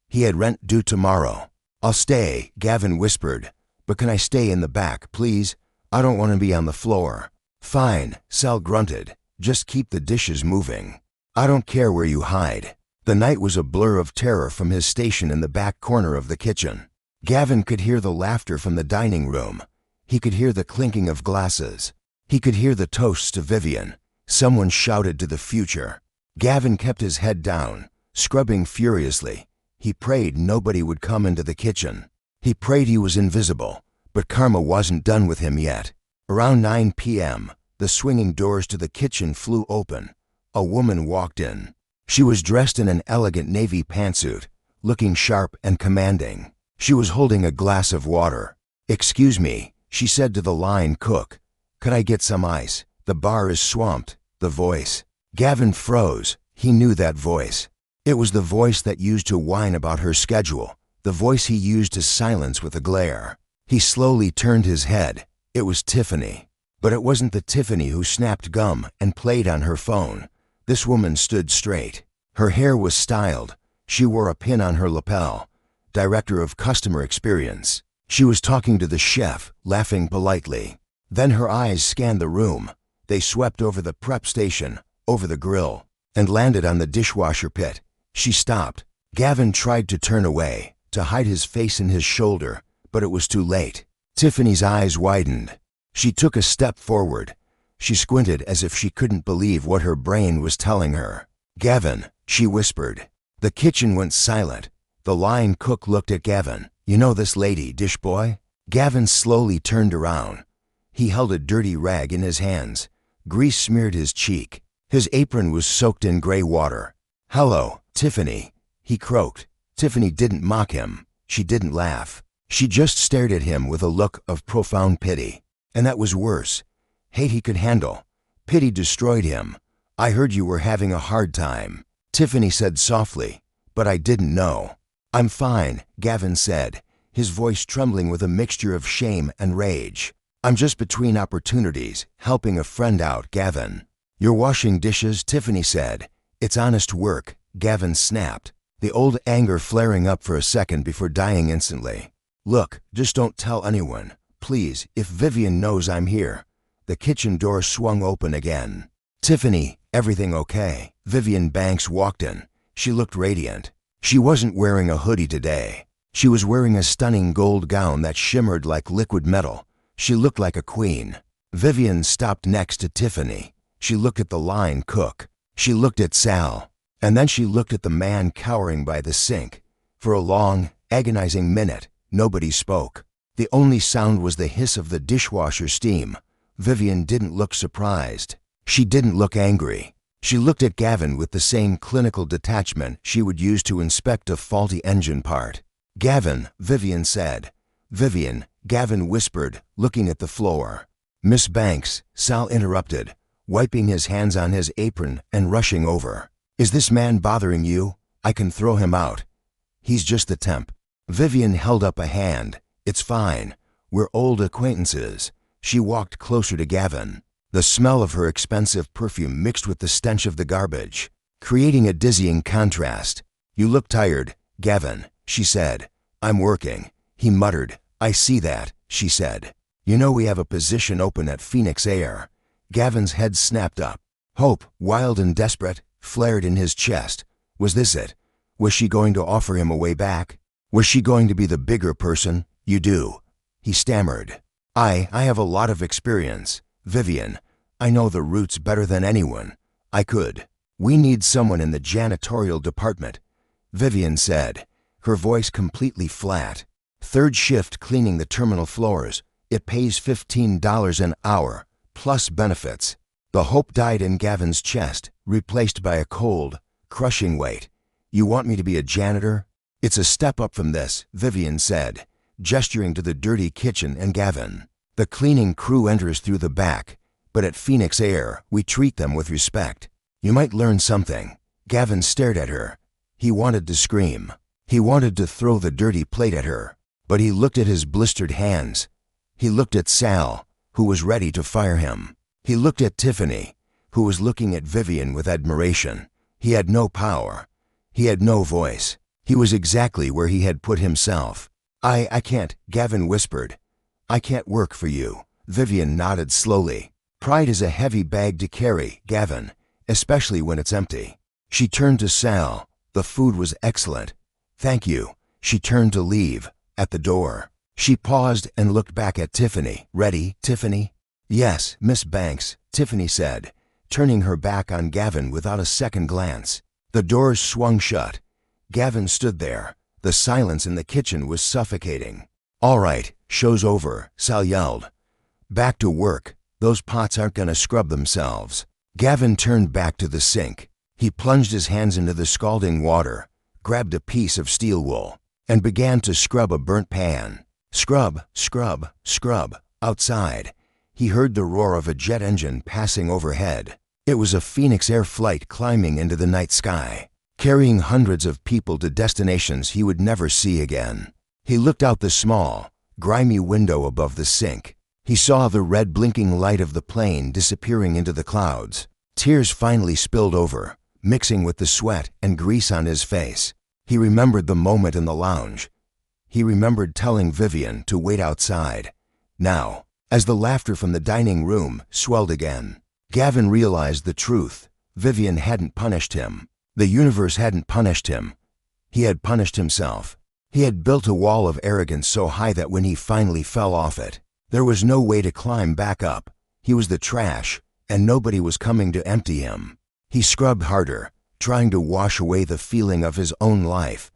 He had rent due tomorrow. "I'll stay," Gavin whispered. "But can I stay in the back, please? I don't want to be on the floor." "Fine," Sal grunted. "Just keep the dishes moving. I don't care where you hide." The night was a blur of terror from his station in the back corner of the kitchen. Gavin could hear the laughter from the dining room. He could hear the clinking of glasses. He could hear the toasts to Vivian. Someone shouted to the future. Gavin kept his head down, scrubbing furiously. He prayed nobody would come into the kitchen. He prayed he was invisible, but karma wasn't done with him yet. Around 9 p.m., the swinging doors to the kitchen flew open. A woman walked in. She was dressed in an elegant navy pantsuit, looking sharp and commanding. She was holding a glass of water. "Excuse me," she said to the line cook. "Could I get some ice? The bar is swamped." The voice. Gavin froze. He knew that voice. It was the voice that used to whine about her schedule, the voice he used to silence with a glare. He slowly turned his head. It was Tiffany. But it wasn't the Tiffany who snapped gum and played on her phone. This woman stood straight. Her hair was styled. She wore a pin on her lapel. Director of Customer Experience. She was talking to the chef, laughing politely. Then her eyes scanned the room. They swept over the prep station, over the grill, and landed on the dishwasher pit. She stopped. Gavin tried to turn away, to hide his face in his shoulder, but it was too late. Tiffany's eyes widened. She took a step forward. She squinted as if she couldn't believe what her brain was telling her. "Gavin," she whispered. The kitchen went silent. The line cook looked at Gavin. "You know this lady, dish boy?" Gavin slowly turned around. He held a dirty rag in his hands. Grease smeared his cheek. His apron was soaked in gray water. "Hello, Tiffany," he croaked. Tiffany didn't mock him. She didn't laugh. She just stared at him with a look of profound pity. And that was worse. Hate he could handle. Pity destroyed him. "I heard you were having a hard time," Tiffany said softly, "but I didn't know." "I'm fine," Gavin said, his voice trembling with a mixture of shame and rage. "I'm just between opportunities, helping a friend out, Gavin." "You're washing dishes," Tiffany said. "It's honest work," Gavin snapped, the old anger flaring up for a second before dying instantly. "Look, just don't tell anyone. Please, if Vivian knows I'm here." The kitchen door swung open again. "Tiffany, everything okay?" Vivian Banks walked in. She looked radiant. She wasn't wearing a hoodie today. She was wearing a stunning gold gown that shimmered like liquid metal. She looked like a queen. Vivian stopped next to Tiffany. She looked at the line cook. She looked at Sal. And then she looked at the man cowering by the sink. For a long, agonizing minute, nobody spoke. The only sound was the hiss of the dishwasher steam. Vivian didn't look surprised. She didn't look angry. She looked at Gavin with the same clinical detachment she would use to inspect a faulty engine part. "Gavin," Vivian said. "Vivian," Gavin whispered, looking at the floor. "Miss Banks," Sal interrupted, wiping his hands on his apron and rushing over. "Is this man bothering you? I can throw him out. He's just the temp." Vivian held up a hand. "It's fine. We're old acquaintances." She walked closer to Gavin. The smell of her expensive perfume mixed with the stench of the garbage, creating a dizzying contrast. "You look tired, Gavin," she said. "I'm working," he muttered. "I see that," she said. "You know we have a position open at Phoenix Air." Gavin's head snapped up. Hope, wild and desperate, flared in his chest. Was this it? Was she going to offer him a way back? Was she going to be the bigger person? "You do," he stammered. I have a lot of experience. Vivian, I know the routes better than anyone. I could. We need someone in the janitorial department," Vivian said, her voice completely flat. "Third shift cleaning the terminal floors. It pays $15 an hour, plus benefits." The hope died in Gavin's chest, replaced by a cold, crushing weight. "You want me to be a janitor?" "It's a step up from this," Vivian said, gesturing to the dirty kitchen and Gavin. "The cleaning crew enters through the back, but at Phoenix Air, we treat them with respect. You might learn something." Gavin stared at her. He wanted to scream. He wanted to throw the dirty plate at her, but he looked at his blistered hands. He looked at Sal, who was ready to fire him. He looked at Tiffany, who was looking at Vivian with admiration. He had no power. He had no voice. He was exactly where he had put himself. I can't," Gavin whispered. "I can't work for you." Vivian nodded slowly. "Pride is a heavy bag to carry, Gavin, especially when it's empty." She turned to Sal. The food was excellent. Thank you. She turned to leave. At the door, she paused and looked back at Tiffany. Ready, Tiffany? Yes, Miss Banks, Tiffany said, turning her back on Gavin without a second glance. The doors swung shut. Gavin stood there. The silence in the kitchen was suffocating. All right, show's over, Sal yelled. Back to work. Those pots aren't gonna scrub themselves. Gavin turned back to the sink. He plunged his hands into the scalding water, grabbed a piece of steel wool, and began to scrub a burnt pan. Scrub, scrub, scrub. Outside, he heard the roar of a jet engine passing overhead. It was a Phoenix Air flight climbing into the night sky, carrying hundreds of people to destinations he would never see again. He looked out the small, grimy window above the sink. He saw the red blinking light of the plane disappearing into the clouds. Tears finally spilled over, mixing with the sweat and grease on his face. He remembered the moment in the lounge. He remembered telling Vivian to wait outside. Now, as the laughter from the dining room swelled again, Gavin realized the truth. Vivian hadn't punished him. The universe hadn't punished him. He had punished himself. He had built a wall of arrogance so high that when he finally fell off it, there was no way to climb back up. He was the trash, and nobody was coming to empty him. He scrubbed harder, trying to wash away the feeling of his own life,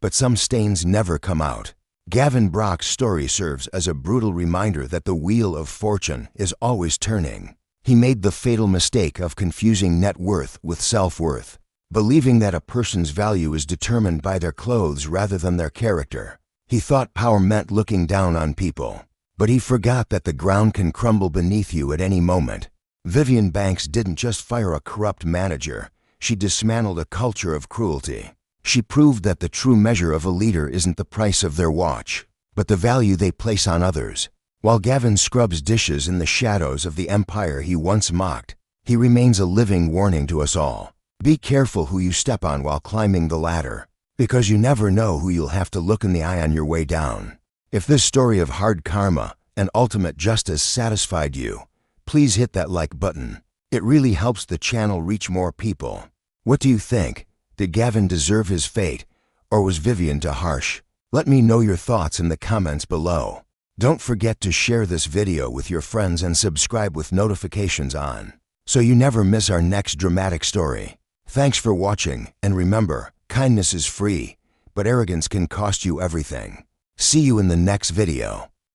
but some stains never come out. Gavin Brock's story serves as a brutal reminder that the wheel of fortune is always turning. He made the fatal mistake of confusing net worth with self-worth, believing that a person's value is determined by their clothes rather than their character. He thought power meant looking down on people, but he forgot that the ground can crumble beneath you at any moment. Vivian Banks didn't just fire a corrupt manager, she dismantled a culture of cruelty. She proved that the true measure of a leader isn't the price of their watch, but the value they place on others. While Gavin scrubs dishes in the shadows of the empire he once mocked, he remains a living warning to us all. Be careful who you step on while climbing the ladder, because you never know who you'll have to look in the eye on your way down. If this story of hard karma and ultimate justice satisfied you, please hit that like button. It really helps the channel reach more people. What do you think? Did Gavin deserve his fate, or was Vivian too harsh? Let me know your thoughts in the comments below. Don't forget to share this video with your friends and subscribe with notifications on, so you never miss our next dramatic story. Thanks for watching, and remember, kindness is free, but arrogance can cost you everything. See you in the next video.